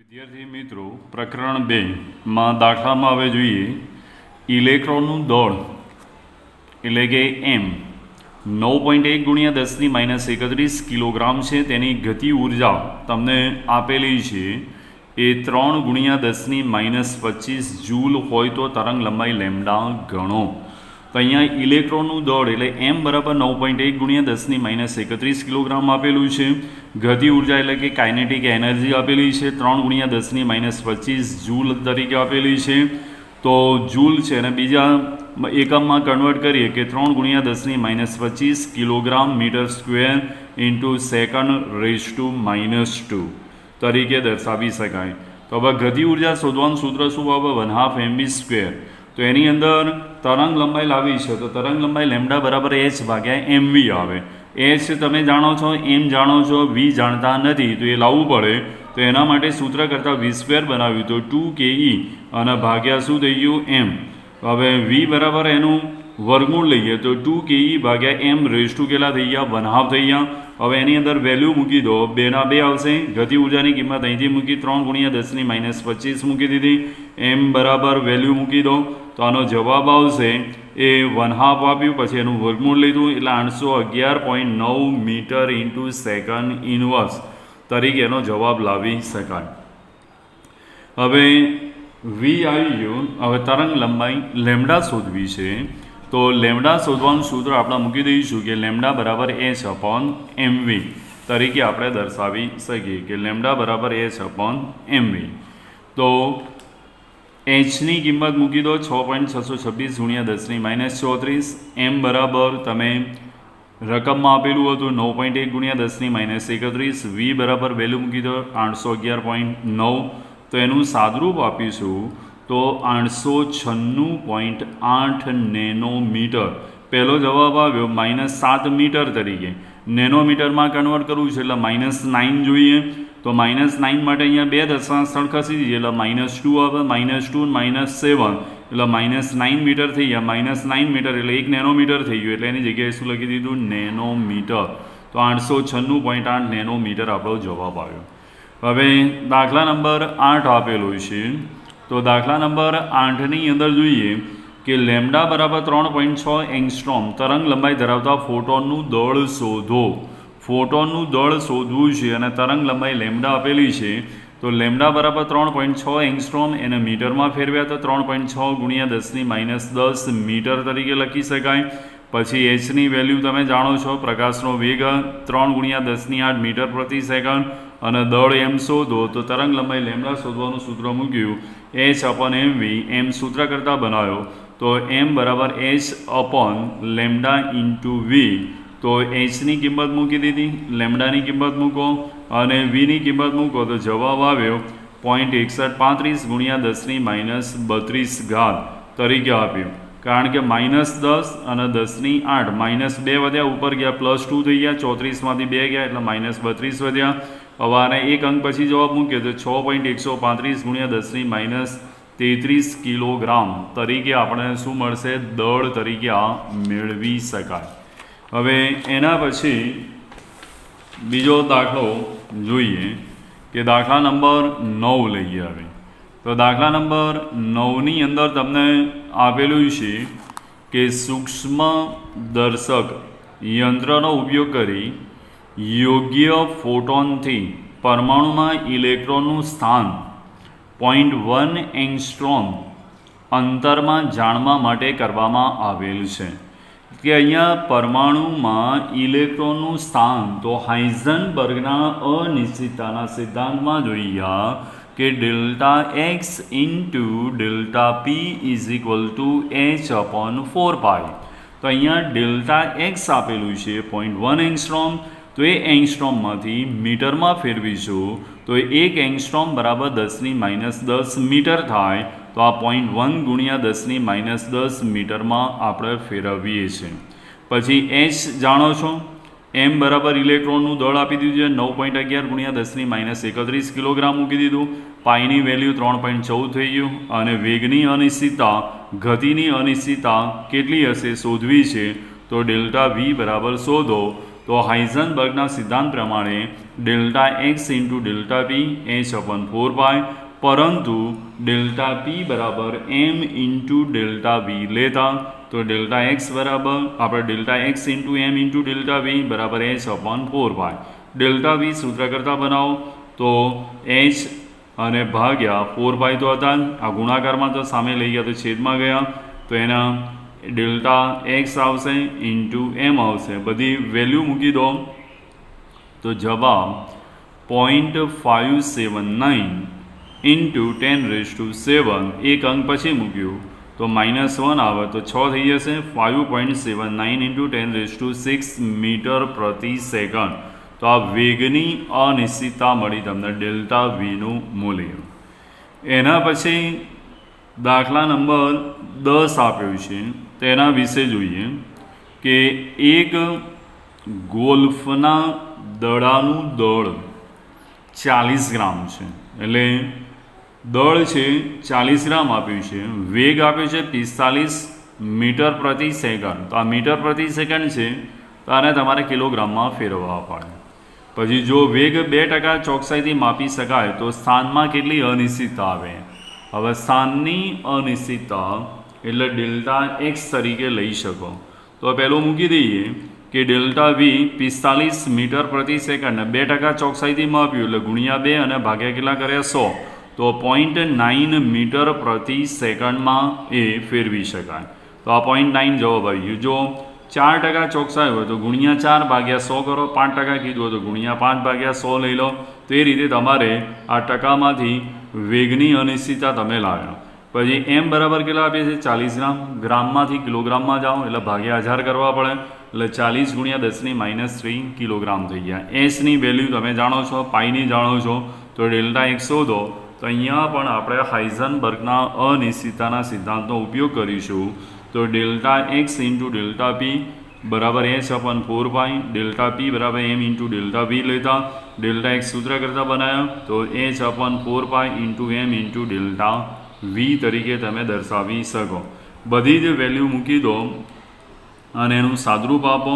વિદ્યાર્થી મિત્રો પ્રકરણ 2 માં દાખલામાં હવે જોઈએ ઇલેક્ટ્રોનનું દળ એટલે કે એમ 9.1 ગુણ્યા 10⁻³ કિલોગ્રામ છે. તેની ગતિ ઉર્જા તમને આપેલી છે એ 3 ગુણ્યા 10⁻25 જૂલ હોય તો તરંગ લંબાઈ લેમ્ડા ગણો. તો અહીંયા ઇલેક્ટ્રોનનું દળ એટલે એમ બરાબર 9.1 ગુણ્યા 10⁻31 કિલોગ્રામ આપેલું છે. ગતિ ઉર્જા એટલે કે કાઇનેટિક એનર્જી આપેલી છે 3 ગુણ્યા 10⁻25 જૂલ તરીકે આપેલી છે. તો જૂલ છે અને બીજા એકમમાં કન્વર્ટ કરીએ કે 3 ગુણ્યા 10⁻25 કિલોગ્રામ મીટર સ્ક્વેર ઇન્ટુ સેકન્ડ⁻⁻2 તરીકે દર્શાવી શકાય. તો હવે ગતિ ઉર્જા શોધવાનું સૂત્ર શું આવે? 1/2 mv². તો એની અંદર તરંગ લંબાઈ લાવી છે તો તરંગ લંબાઈ લેમ્ડા બરાબર h ભાગ્યા mv આવે. h તમે જાણો છો, m જાણો છો, v જાણતા નથી તો એ લાવવું પડે. તો એના માટે સૂત્ર કરતાં v² બનાવ્યું તો 2ke અને ભાગ્યા શું થઈ ગયું? m. હવે v બરાબર એનું વર્ગમૂળ લઈએ તો 2ke ભાગ્યા m રેઝ ટુ કેટલા થઈ ગયા? 1/2 થઈ ગયા. હવે એની અંદર વેલ્યુ મૂકી દો, 2 ના 2 આવશે. ગતિ ઉર્જાની કિંમત અહીંથી મૂકી 3 ગુણ્યા 10⁻25 મૂકી દીધી. m બરાબર વેલ્યુ મૂકી દો તો આનો જવાબ આવશે એ 1/2 આપ્યું, પછી એનું વર્ગમૂળ લીધું એટલે 811.9 મીટર ઇન્ટુ સેકન્ડ ઇનવર્સ તરીકે એનો જવાબ લાવી શકાય. હવે v આવી ગયું. હવે તરંગ લંબાઈ લેમ્ડા શોધવી છે તો લેમ્ડા શોધવાનું સૂત્ર આપણે મૂકી દઈશું કે લેમ્ડા બરાબર h/mv તરીકે આપણે દર્શાવી શકીએ કે લેમ્ડા બરાબર h/mv. તો એચની કિંમત મૂકી દો 6.626 ગુણ્યા 10⁻34. એમ બરાબર તમે રકમમાં આપેલું હતું 9.1 ગુણ્યા 10⁻31. વી બરાબર વેલ્યુ મૂકી દો 811.9. તો એનું સાદરૂપ આપીશું તો 896.8 નેનોમીટર. પહેલો જવાબ આવ્યો -7 મીટર તરીકે. નેનોમીટરમાં કન્વર્ટ કરવું છે એટલે -9 જોઈએ. તો -9 માટે અહીંયા 2 દશાંશ સ્થળ ખસી દઈએ એટલે -2 આવે. -2 -7 એટલે -9 મીટર થઈ ગયા. -9 મીટર એટલે 1 નેનોમીટર થઈ ગયું. એટલે એની જગ્યાએ શું લખી દીધું? નેનોમીટર. તો 896.8 નેનોમીટર આપણો જવાબ આવ્યો. હવે દાખલા નંબર 8 આપેલો છે. તો દાખલા નંબર 8ની અંદર જોઈએ કે લેમ્ડા બરાબર 3.6 એંગસ્ટ્રોમ તરંગ લંબાઈ ધરાવતા ફોટોનનું દળ શોધો. ફોટોનનું દળ શોધવું છે અને તરંગ લંબાઈ લેમ્ડા આપેલી છે. તો લેમ્ડા બરાબર 3.6 એંગસ્ટ્રોમ એને મીટરમાં ફેરવ્યા તો 3.6 ગુણ્યા 10⁻10 મીટર તરીકે લખી શકાય. પછી એચની વેલ્યુ તમે જાણો છો, પ્રકાશનો વેગ 3 ગુણ્યા 10⁸ મીટર પ્રતિ સેકન્ડ અને દળ એમ શોધો. તો તરંગ લંબાઈ લેમ્ડા શોધવાનું સૂત્ર મૂક્યું h/mv. એમ સૂત્ર કરતાં બનાવ્યો તો m બરાબર h/લેમ્ડા ઇન્ટુ વી. તો એચની કિંમત મૂકી દીધી, લેમ્ડાની કિંમત મૂકો અને વીની કિંમત મૂકો તો જવાબ આવ્યો 0.6135 ગુણ્યા 10⁻32 તરીકે આપ્યું. કારણ કે -10 અને 10⁸ -2 વધ્યા, ઉપર ગયા +2 થઈ ગયા, 34માંથી 2 ગયા એટલે -32 વધ્યા. હવે આને એક અંક પછી જવાબ મૂક્યો તો 6.135 ગુણ્યા 10⁻33 કિલોગ્રામ તરીકે આપણે શું મળશે? દળ તરીકે આ મેળવી શકાય. હવે એના પછી બીજો દાખલો જોઈએ કે દાખલા નંબર 9 લઈએ. હવે તો દાખલા નંબર 9ની અંદર તમને આપેલું છે કે સૂક્ષ્મ દર્શક યંત્રનો ઉપયોગ કરી યોગ્ય ફોટોનથી પરમાણુમાં ઇલેક્ટ્રોનનું સ્થાન 0.1 એંગસ્ટ્રોમ અંતરમાં જાણવા માટે કરવામાં આવેલ છે. કે અહીંયા પરમાણુમાં ઇલેક્ટ્રોનનું સ્થાન તો હાઇઝનબર્ગના અનિશ્ચિતતાના સિદ્ધાંતમાં જોઈએ કે ΔX ઇન્ટુ ΔP =h/4π. તો અહીંયા ΔX આપેલું છે 0.1 એંગસ્ટ્રોમ. તો એ એંગસ્ટ્રોમમાંથી મીટરમાં ફેરવીશું તો 1 એંગસ્ટ્રોમ બરાબર 10⁻10 મીટર થાય. તો આ 0.1 ગુણ્યા 10⁻10 મીટરમાં આપણે ફેરવીએ છીએ. પછી એચ જાણો છો, એમ બરાબર ઇલેક્ટ્રોનનું દળ આપી દીધું છે 9.11 ગુણ્યા 10⁻31 કિલોગ્રામ મૂકી દીધું. પાઈની વેલ્યુ 3.14 થઈ ગયું અને વેગની અનિશ્ચિતતા, ગતિની અનિશ્ચિતતા કેટલી હશે શોધવી છે. તો ΔV બરાબર શોધો. તો હાઇઝનબર્ગના સિદ્ધાંત પ્રમાણે delta x into delta p h upon 4 pi, परंतु डेल्टा पी बराबर एम इंटू डेल्टा वी लेता तो डेल्टा एक्स बराबर आप delta x into M into delta v बराबर h upon 4 pi. Delta v सूत्र करता बनाओ तो एच અને ભાગ્યા 4 પાઈ તો હતા, આ ગુણાકારમાં તો સામે લઈ ગયા તો છેદમાં ગયા, તો એના ડેલ્ટા એક્સ આવશે ઇન્ટુ એમ આવશે, બધી વેલ્યુ મૂકી દો તો જવાબ 0.579 इंटू 10⁻⁷, एक अंक पछी मूक्यू तो -1 आवे तो 6 थी जैसे 5.79 इंटू 10⁶ मीटर प्रति सेकंड। तो आ वेगनी अनिश्चितता मળી तमने डेल्टा वीनु मूल्य। एना पछी दाखला नंबर 10 आप्यो छे, तेना विषे जोईए कि एक गोल्फना दड़ानु दड़ 40 ग्राम है, एटले दड़ है 40 ग्राम आप्યું છે, वेग आप्યો છે 45 मीटर प्रति सेकंड। तो आ मीटर प्रति सेकंड है तो आने तमारे किलोग्राम में फेरववा पड़े। पछी जो वेग 2% चौकसाई मापी शकाय तो स्थान में केटली अनिश्चितता आवे। हवे स्थाननी अनिश्चितता एटले डेल्टा एक्स तरीके लई शको तो पहलो मूकी दईए कि डेल्टा वी 45 मीटर प्रति सेकंड 2% चौकसाई माप्यू एटले गुणिया 2 અને ભાગ્યા કેટલા કર્યા 100 तो 0.9 मीटर प्रति सेकंड में ए फेरवी शकाय। तो आ 0.9 जवाब आई गयो। जो 4% चौकसाई हो तो गुणिया 4 भाग्या 100 करो, 5% कीधुं तो गुणिया 5 भाग्या 100 लई लो। तो ये रीते तमारे आ टकामांथी वेगनी अनिश्चितता तमे लाव्या। पछी एम बराबर केटला आपे छे 40 ग्राम, ग्राममांथी किलोग्राममां जाओ एटले भाग्या 1000 करवा पड़े એટલે 40 × 10⁻³ કિલોગ્રામ થઈ ગયા। એચની વેલ્યુ તમે જાણો છો, પાઈની જાણો છો, તો ડેલ્ટા એક્સ શોધો। તો અહીંયા પણ આપણે હાઇઝનબર્ગના અનિશ્ચિતતાના સિદ્ધાંતનો ઉપયોગ કરીશું। તો delta X into delta P बराबर h/4 पाई, डेल्टा पी बराबर एम इंटू डेल्टा वी लेता डेल्टा एक्स सूत्र करता बनाया तो h/4 pi into M into delta V तरीके तमे दर्शावी सको। बधी ज वेल्यू मूकी दो અને એનું સાદરૂપ આપો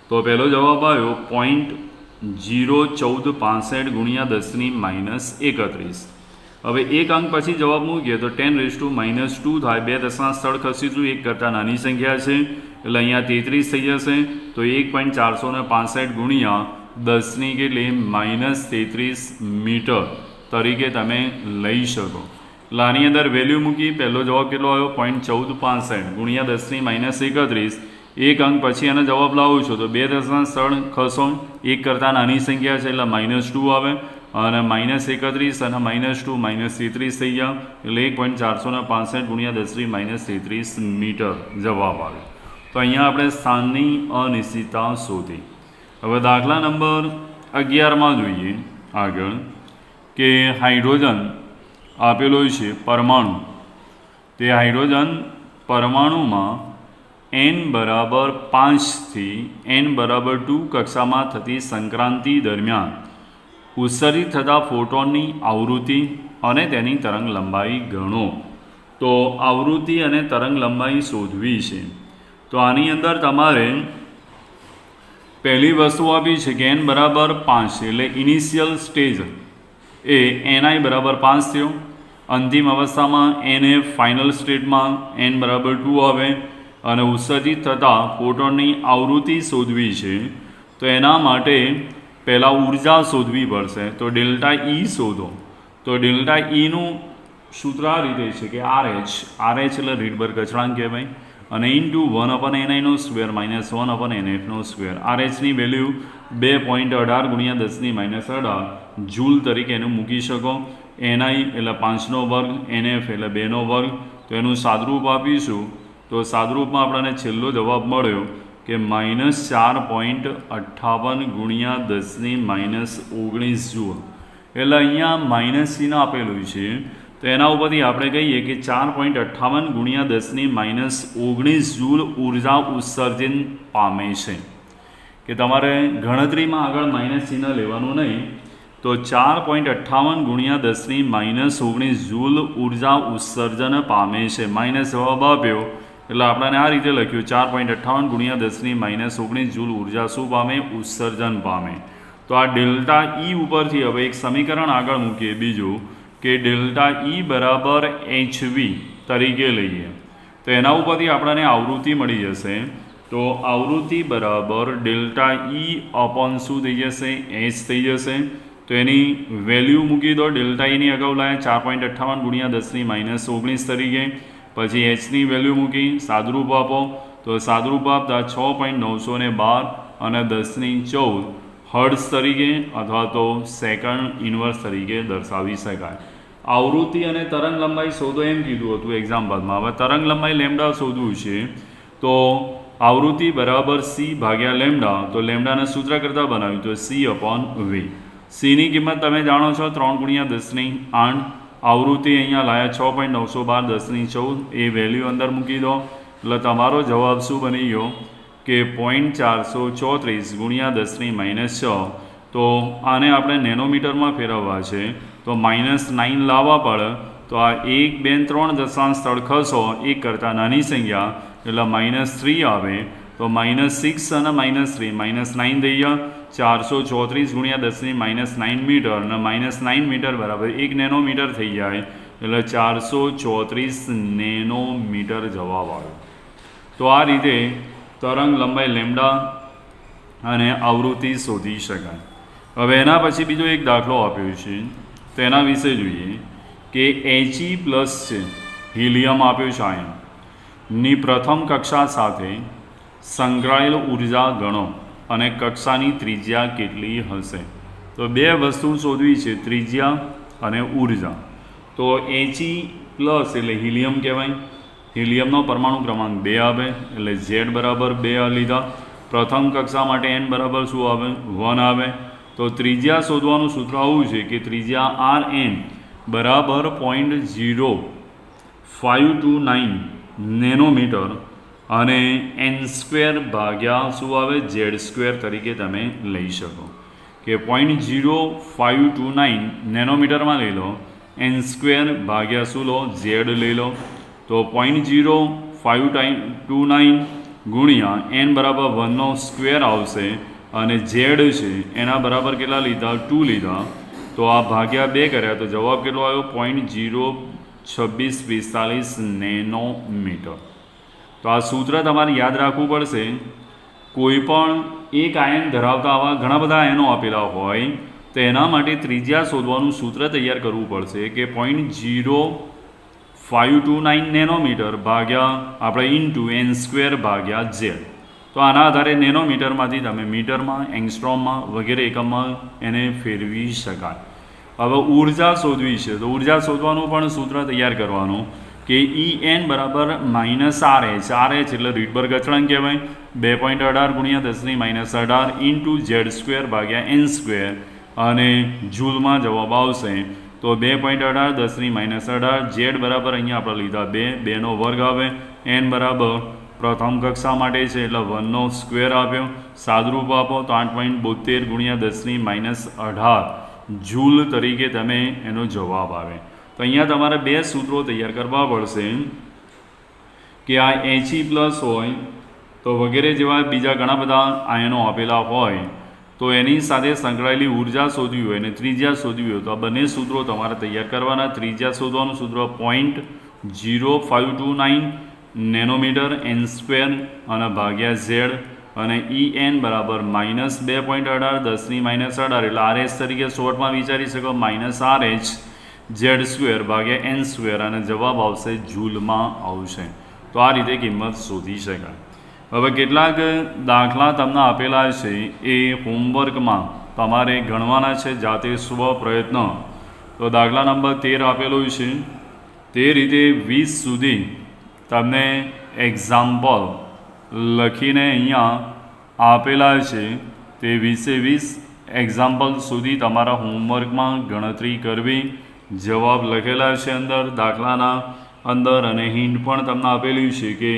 તો પહેલો જવાબ આવ્યો 0.01465 ગુણ્યા 10⁻31। હવે એક અંક પછી જવાબ મૂકીએ તો 10⁻² થાય, 2 દશાંશ સ્થળ ખસીશું, 1 કરતાં નાની સંખ્યા છે એટલે અહીંયા 33 થઈ જશે। તો 1.465 ગુણ્યા 10ની કેટલી -33 મીટર તરીકે તમે લઈ શકો। એટલે આની અંદર વેલ્યુ મૂકી, પહેલો જવાબ કેટલો આવ્યો 0.1465 ગુણ્યા 10⁻31। एक अंक पछी एनो जवाब लावो छो तो 2 दशांश स्थळ खसो, 1 करता नानी संख्या है એટલે -2 आवे અને -31 અને -2 -33 થઈ ગયા એટલે 1.465 ગુણ્યા 10⁻33 મીટર જવાબ આવે। તો અહીંયા આપણે સ્થાનની અનિશ્ચિતતા શોધી। હવે દાખલા નંબર 11 માં જોઈએ આગળ કે હાઇડ્રોજન આપેલો છે પરમાણુ, તે હાઇડ્રોજન પરમાણુમાં n बराबर 5 थी n बराबर 2 कक्षा में थती संक्रांति दरमियान उत्सर्जित थता फोटोननी आवृत्ति अने तेनी तरंग लंबाई गणो। तो आवृत्ति अने तरंग लंबाई शोधवी छे। तो आनी अंदर तमारे पहली वस्तु आपी छे कि n बराबर 5 एटले इनिशियल स्टेज ए ni बराबर 5 थयो, अंतिम अवस्था में nf फाइनल स्टेट में n बराबर 2 आवे અને ઉત્સર્જિત થતા ફોટોનની આવૃત્તિ શોધવી છે। તો એના માટે પહેલાં ઉર્જા શોધવી પડશે। તો ડેલ્ટા ઈ શોધો। તો ડેલ્ટા ઈનું સૂત્ર આ રીતે છે કે RH એટલે રીડબર્ગ અચળાંક કહેવાય અને ઇન્ટુ 1/ni² -1/nf²। RHની વેલ્યુ 2.18 ગુણ્યા 10⁻18 જૂલ તરીકે એનું મૂકી શકો। NI એટલે 5નો વર્ગ, NF એટલે 2નો વર્ગ। તો એનું સાદરૂપ આપીશું तो सादरूप में अपने छेल्लो जवाब मळ्यो कि -4.58 गुणिया 10⁻19 जूल। एटले अहींया माइनस चिन्ह आपेलुं छे तो एना उपरथी आपणे कहीए कि 4.58 गुणिया 10⁻19 जूल ऊर्जा उत्सर्जन पामे छे। कि तमारे गणतरी में आगळ माइनस चिन्ह लेवानुं नहीं। तो 4.58 गुणिया 10⁻19 जूल ऊर्जा उत्सर्जन पामे छे। माइनस जवाब आप्यो એટલે આપણે આ રીતે લખ્યું 4.58 ગુણ્યા 10⁻19 જૂલ ઊર્જા શું પામે? ઉત્સર્જન પામે। તો આ ડેલ્ટા ઈ ઉપરથી હવે એક સમીકરણ આગળ મૂકીએ બીજું કે ડેલ્ટા ઈ બરાબર HV તરીકે લઈએ તો એના ઉપરથી આપણને આવૃત્તિ મળી જશે તો આવૃત્તિ બરાબર ડેલ્ટા ઈ અપોન શું થઈ જશે H થઈ જશે તો એની વેલ્યુ મૂકી દો ડેલ્ટા ઈની અગાઉ લાયા 4.58 ગુણ્યા 10⁻19 તરીકે પછી Hની વેલ્યુ મૂકી સાદરૂપ આપો તો સાદરૂપ આપતા 6.912 અને 10⁻14 હર્ટ્ઝ તરીકે અથવા તો સેકન્ડ ઇન્વર્સ તરીકે દર્શાવી શકાય આવૃત્તિ અને તરંગ લંબાઈ શોધો એમ કીધું હતું એક્ઝામ્પલમાં હવે તરંગ લંબાઈ લેમ્ડા શોધવું છે તો આવૃત્તિ બરાબર C ભાગ્યા લેમ્ડા તો લેમ્ડાના સૂત્ર કરતાં બનાવ્યું તો C/V Cની કિંમત તમે જાણો છો 3 ગુણ્યા 10⁸ આવૃત્તિ અહીંયા લાયા 6.912 10⁻14 એ વેલ્યુ અંદર મૂકી દો એટલે તમારો જવાબ શું બની ગયો કે 0.434 ગુણ્યા 10⁻6 તો આને આપણે નેનોમીટરમાં ફેરવવા છે તો -9 લાવવા પડે તો આ 1 2 3 દશાંશ સ્થળ ખસો 1 કરતાં નાની સંખ્યા એટલે -3 આવે તો -6 અને -3 -9 થઈ ગયા 434 ગુણ્યા 10⁻9 મીટર અને -9 મીટર બરાબર 1 નેનોમીટર થઈ જાય એટલે 434 નેનોમીટર જવાબ આવ્યો તો આ રીતે તરંગ લંબાઈ લેમ્ડા અને આવૃત્તિ શોધી શકાય હવે એના પછી બીજો એક દાખલો આપ્યો છે તેના વિશે જોઈએ કે He પ્લસ છે હિલિયમ આપ્યું છે આયનની પ્રથમ કક્ષા સાથે સંકળાયેલ ઉર્જા ગણો અને કક્ષાની ત્રિજ્યા કેટલી હશે તો બે વસ્તુ શોધવી છે ત્રિજ્યા અને ઉર્જા તો He પ્લસ એટલે હિલિયમ કહેવાય હિલિયમનો પરમાણુ ક્રમાંક 2 આવે એટલે Z બરાબર 2 લીધા પ્રથમ કક્ષા માટે n બરાબર શું આવે 1 આવે તો ત્રિજ્યા શોધવાનું સૂત્ર આવું છે કે ત્રિજ્યા Rn બરાબર 0.0529 નેનોમીટર અને n² ભાગ્યા શું આવે Z² તરીકે તમે લઈ શકો કે 0.0529 નેનોમીટરમાં લઈ લો n² ભાગ્યા શું લો Z લઈ લો તો 0.0529 ગુણ્યા n બરાબર 1² આવશે અને Z છે એના બરાબર કેટલા લીધા 2 લીધા તો આ ભાગ્યા 2 કર્યા તો જવાબ કેટલો આવ્યો 0.2645 નેનોમીટર તો આ સૂત્ર તમારે યાદ રાખવું પડશે કોઈ પણ એક આયન ધરાવતા આવા ઘણા બધા આયનો આપેલા હોય તો એના માટે ત્રિજ્યા શોધવાનું સૂત્ર તૈયાર કરવું પડશે કે 0.529 નેનોમીટર ભાગ્યા આપણે ઇન્ટુ n² ભાગ્યા Z તો આના આધારે નેનોમીટરમાંથી તમે મીટરમાં એંગસ્ટ્રોમમાં વગેરે એકમમાં એને ફેરવી શકાય હવે ઉર્જા શોધવી છે તો ઉર્જા શોધવાનું પણ સૂત્ર તૈયાર કરવાનું કે En બરાબર -RH એટલે રીડબર્ગ અચળાંક કહેવાય 2.18 ગુણ્યા 10⁻18 ઇન્ટુ Z² ભાગ્યા n² અને જૂલમાં જવાબ આવશે તો 2.18 10⁻18 Z બરાબર અહીંયા આપણે લીધા 2 નો વર્ગ આવે n બરાબર પ્રથમ કક્ષા માટે છે એટલે 1² આપ્યો સાદરૂપ આપો તો 8.72 ગુણ્યા 10⁻18 જૂલ તરીકે તમે એનો જવાબ આવે તો અહીંયા તમારે બે સૂત્રો તૈયાર કરવા પડશે કે આ He પ્લસ હોય તો વગેરે જેવા બીજા ઘણા બધા આયનો આપેલા હોય તો એની સાથે સંકળાયેલી ઉર્જા શોધવી હોય અને ત્રિજ્યા શોધવી હોય તો આ બંને સૂત્રો તમારે તૈયાર કરવાના ત્રિજ્યા શોધવાનું સૂત્ર 0.0529 નેનોમીટર n² અને ભાગ્યા Z અને En બરાબર -2.18 10⁻18 એટલે RH તરીકે શોર્ટમાં વિચારી શકો -RH Z² ભાગ્યા n² અને જવાબ આવશે જૂલમાં આવશે તો આ રીતે કિંમત શોધી શકાય હવે કેટલાક દાખલા તમને આપેલા છે એ હોમવર્કમાં તમારે ગણવાના છે જાતે સ્વ પ્રયત્ન તો દાખલા નંબર 13 આપેલો છે તે રીતે 20 સુધી તમને એક્ઝામ્પલ લખીને અહીંયા આપેલા છે તે 20 એક્ઝામ્પલ સુધી તમારા હોમવર્કમાં ગણતરી કરવી જવાબ લખેલા છે અંદર દાખલાના અંદર અને હિન્ટ પણ તમને આપેલી છે કે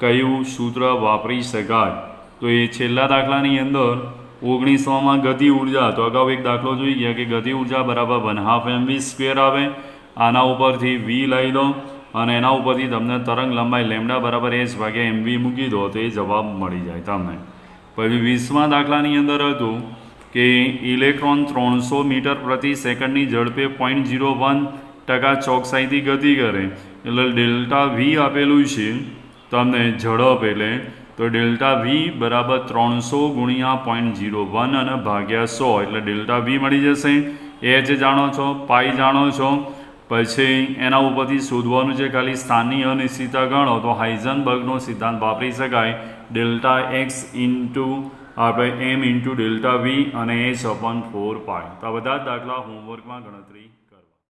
કયું સૂત્ર વાપરી શકાય તો એ છેલ્લા દાખલાની અંદર 19માં ગતિ ઉર્જા તો અગાઉ એક દાખલો જોઈ ગયા કે ગતિ ઉર્જા બરાબર 1/2 mv² આવે આના ઉપરથી v લઈ લો અને એના ઉપરથી તમને તરંગ લંબાઈ લેમ્ડા બરાબર h ભાગ્યા mv મૂકી દો તો એ જવાબ મળી જાય તમને પછી 20મા દાખલાની અંદર હતું કે ઇલેક્ટ્રોન 300 મીટર પ્રતિ સેકન્ડની ઝડપે 0.01% ચોકસાઈથી ગતિ કરે એટલે ડેલ્ટા વી આપેલું છે તમને ઝડપ એટલે તો ડેલ્ટા વી બરાબર 300 ગુણ્યા 0.01 અને ભાગ્યા 100 એટલે ડેલ્ટા વી મળી જશે. એચ જાણો છો, પાઈ જાણો છો, પછી એના ઉપરથી શોધવાનું છે ખાલી સ્થાનની અનિશ્ચિતતા ગણો તો હાઇઝનબર્ગનો સિદ્ધાંત વાપરી શકાય. ડેલ્ટા એક્સ ઇન્ટુ આપણે એમ ઇન્ટુ ડેલ્ટા વી અને એચ અપોન 4 પાઈ. તો આ બધા જ દાખલા હોમવર્કમાં ગણતરી